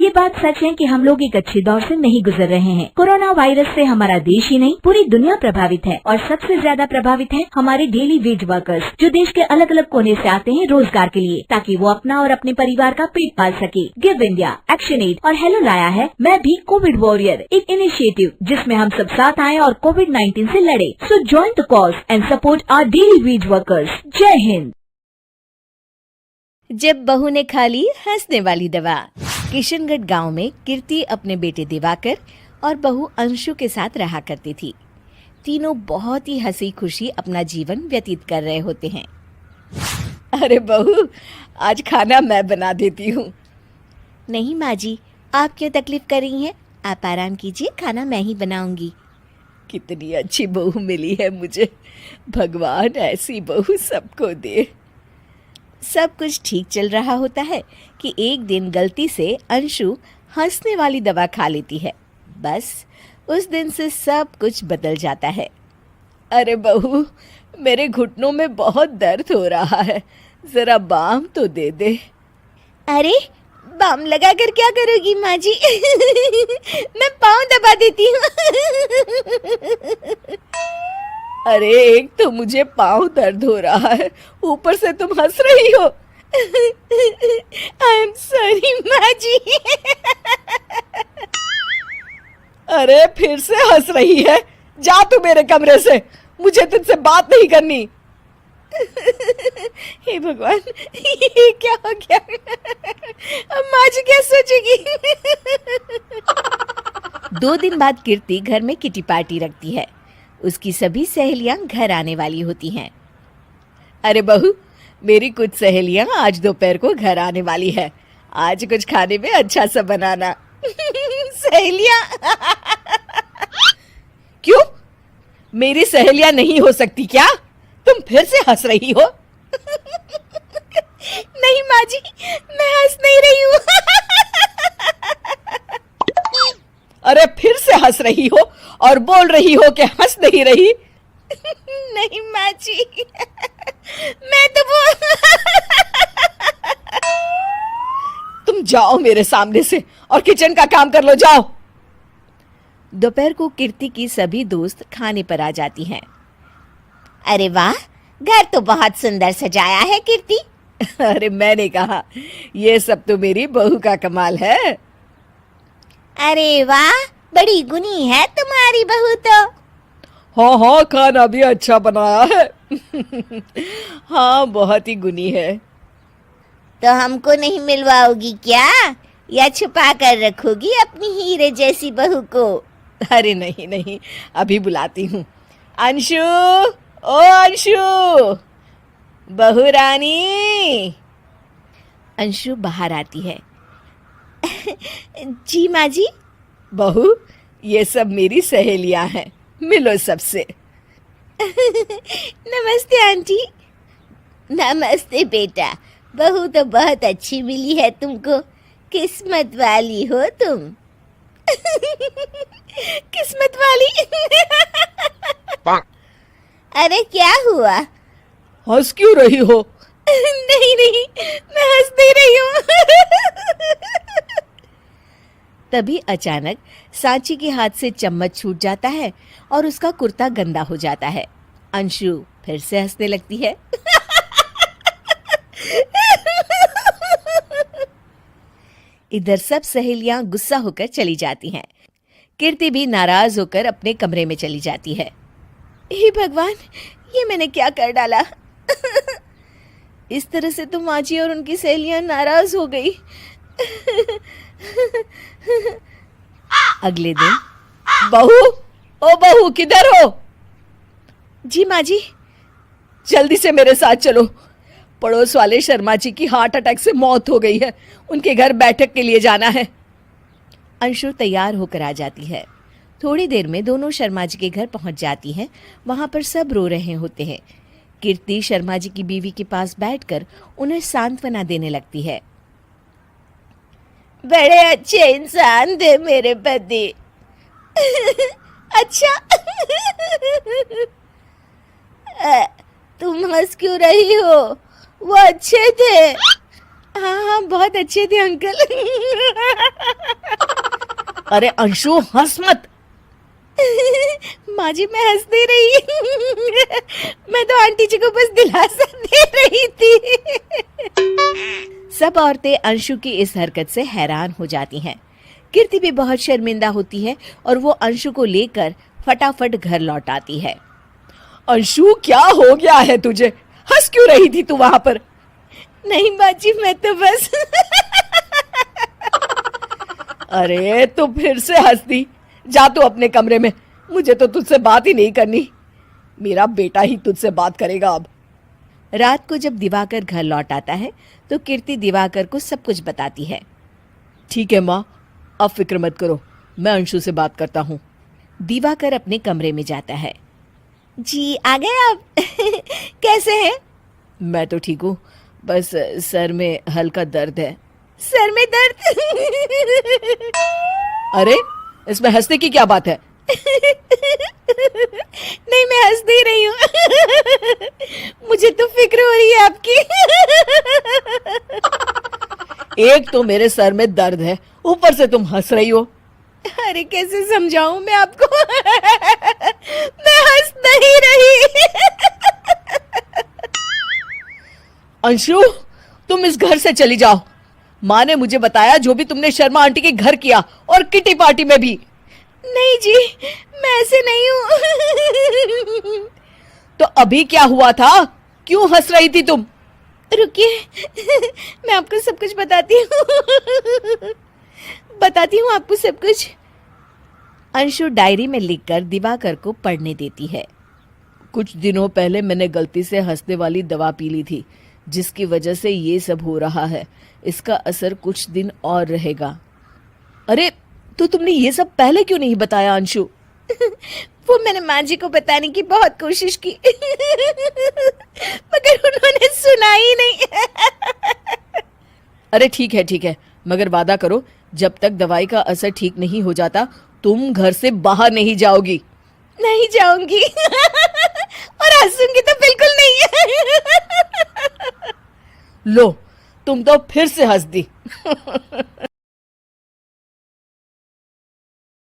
ये बात सच है कि हम लोग एक अच्छे दौर से नहीं गुजर रहे हैं। कोरोना वायरस से हमारा देश ही नहीं पूरी दुनिया प्रभावित है और सबसे ज्यादा प्रभावित है हमारे डेली वेज वर्कर्स, जो देश के अलग अलग कोने से आते हैं रोजगार के लिए, ताकि वो अपना और अपने परिवार का पेट पाल सके। गिव इंडिया, एक्शन एड और हेलो लाया है मैं भी कोविड वॉरियर, एक इनिशिएटिव जिसमें हम सब साथ आए और कोविड-19 से लड़े। So join the cause and support our daily wage workers. जय हिंद। जब बहू ने खा ली हंसने वाली दवा। किशनगढ़ गांव में कीर्ति अपने बेटे दिवाकर और बहू अंशु के साथ रहा करती थी। तीनों बहुत ही हंसी खुशी अपना जीवन व्यतीत कर रहे होते हैं। अरे बहू, आज खाना मैं बना देती हूँ। नहीं माँ जी, आप क्यों तकलीफ कर रही हैं? आप आराम कीजिए, खाना मैं ही बनाऊंगी। कितनी अच्छी बहू मिली है मुझे, भगवान ऐसी बहू सबको दे। सब कुछ ठीक चल रहा होता है कि एक दिन गलती से अंशु हंसने वाली दवा खा लेती है। बस उस दिन से सब कुछ बदल जाता है। अरे बहू, मेरे घुटनों में बहुत दर्द हो रहा है, जरा बाम तो दे दे। अरे बाम लगा कर क्या करोगी माँ जी? मैं पाँव दबा देती हूँ। अरे एक तो मुझे पाँव दर्द हो रहा है, ऊपर से तुम हंस रही हो। आई एम सॉरी माँ जी। अरे फिर से हंस रही है, जा तू मेरे कमरे से, मुझे तुझसे बात नहीं करनी। हे भगवान, ये क्या हो गया? अब माँ जी क्या सोचेगी? 2 दिन बाद कीर्ति घर में किटी पार्टी रखती है। उसकी सभी सहेलियां घर आने वाली होती हैं। अरे बहू, मेरी कुछ सहेलियां आज दोपहर को घर आने वाली है, आज कुछ खाने में अच्छा सा बनाना। सहेलियां? क्यों, मेरी सहेलियां नहीं हो सकती क्या? तुम फिर से हंस रही हो। नहीं माँ जी, मैं हंस नहीं रही हूँ। अरे फिर से हंस रही हो और बोल रही हो कि हंस नहीं रही। नहीं माँ जी, मैं तो वो। तुम जाओ मेरे सामने से और किचन का काम कर लो, जाओ। दोपहर को कीर्ति की सभी दोस्त खाने पर आ जाती हैं। अरे वाह, घर तो बहुत सुंदर सजाया है कीर्ति। अरे मैंने कहा, ये सब तो मेरी बहू का कमाल है। अरे वाह, बड़ी गुनी है तुम्हारी बहू तो। हाँ हाँ, खाना भी अच्छा बनाया है। हाँ, बहुत ही गुनी है। तो हमको नहीं मिलवाओगी क्या, या छुपा कर रखोगी अपनी हीरे जैसी बहू को? अरे नहीं नहीं, अभी बुलाती हूँ। अंशु, ओ अंशु, बहू रानी। अंशु बाहर आती है। जी माँ जी। बहू, ये सब मेरी सहेलियां हैं, मिलो सबसे। नमस्ते आंटी। नमस्ते बेटा, बहू तो बहुत अच्छी मिली है तुमको, किस्मत वाली हो तुम। किस्मत वाली? अरे क्या हुआ? हंस क्यों रही हो? नहीं नहीं, मैं हंस नहीं रही हूँ। तभी अचानक सांची के हाथ से चम्मच छूट जाता है और उसका कुर्ता गंदा हो जाता है। अंशु फिर से हंसने लगती है। इधर सब सहेलियां गुस्सा होकर चली जाती हैं। कीर्ति भी नाराज होकर अपने कमरे में चली जाती है। हे भगवान, ये मैंने क्या कर डाला? इस तरह से तो माँ जी और उनकी सहेलियां नाराज हो गई। अगले दिन। बहू, ओ बहू, किधर हो? जी माँ जी। जल्दी से मेरे साथ चलो, पड़ोस वाले शर्मा जी की हार्ट अटैक से मौत हो गई है, उनके घर बैठक के लिए जाना है। अंशु तैयार होकर आ जाती है। थोड़ी देर में दोनों शर्मा जी के घर पहुंच जाती हैं। वहां पर सब रो रहे होते हैं। कीर्ति शर्मा जी की बीवी के पास बैठकर उन्हें सांत्वना देने लगती है। बड़े अच्छे इंसान थे मेरे पति। अच्छा। तुम हंस क्यों रही हो? वो अच्छे थे। हाँ हाँ, बहुत अच्छे थे अंकल। अरे अंशु हंस मत। माँ जी मैं हंस दे रही। मैं तो आंटी जी को बस दिलासा दे रही थी। सब औरतें अंशु की इस हरकत से हैरान हो जाती हैं। कीर्ति भी बहुत शर्मिंदा होती है और वो अंशु को लेकर फटाफट घर लौट आती है। अंशु क्या हो गया है तुझे? हंस क्यों रही थी तू वहां पर? नहीं माँ जी मैं तो बस अरे तो फिर से हंस दी। जा तू अपने कमरे में, मुझे तो तुझसे बात ही नहीं करनी। मेरा बेटा ही तुझसे बात करेगा अब। रात को जब दिवाकर घर लौट आता है तो कीर्ति दिवाकर को सब कुछ बताती है। ठीक है माँ, अब फिक्र मत करो, मैं अंशु से बात करता हूँ। दिवाकर अपने कमरे में जाता है। जी आ गए आप? कैसे हैं? मैं तो ठीक हूँ, बस सर में हल्का दर्द है। सर में दर्द? अरे इसमें हंसने की क्या बात है? नहीं मैं हंस नहीं रही हूँ। मुझे तो फिक्र हो रही है आपकी। एक तो मेरे सर में दर्द है, ऊपर से तुम हंस रही हो। अरे कैसे समझाऊं मैं आपको? मैं हंस नहीं रही। अंशु तुम इस घर से चली जाओ। माँ ने मुझे बताया जो भी तुमने शर्मा आंटी के घर किया और किटी पार्टी में भी। नहीं जी मैं ऐसे नहीं हूँ। तो अभी क्या हुआ था? क्यों हंस रही थी तुम? रुकिए मैं आपको सब कुछ बताती हूँ आपको सब कुछ। अंशु डायरी में लिखकर दिवाकर को पढ़ने देती है। कुछ दिनों पहले मैंने गलती से हंसने वाली दवा पी ली थी, जिसकी वजह से ये सब हो रहा है। इसका असर कुछ दिन और रहेगा। अरे तो तुमने ये सब पहले क्यों नहीं बताया अंशु? वो मैंने माँ जी को बताने की बहुत कोशिश की मगर उन्होंने सुना ही नहीं। अरे ठीक है, मगर वादा करो जब तक दवाई का असर ठीक नहीं हो जाता तुम घर से बाहर नहीं जाओगी। नहीं जाऊंगी और हंसूंगी तो बिल्कुल नहीं। लो तुम तो फिर से हंस दी।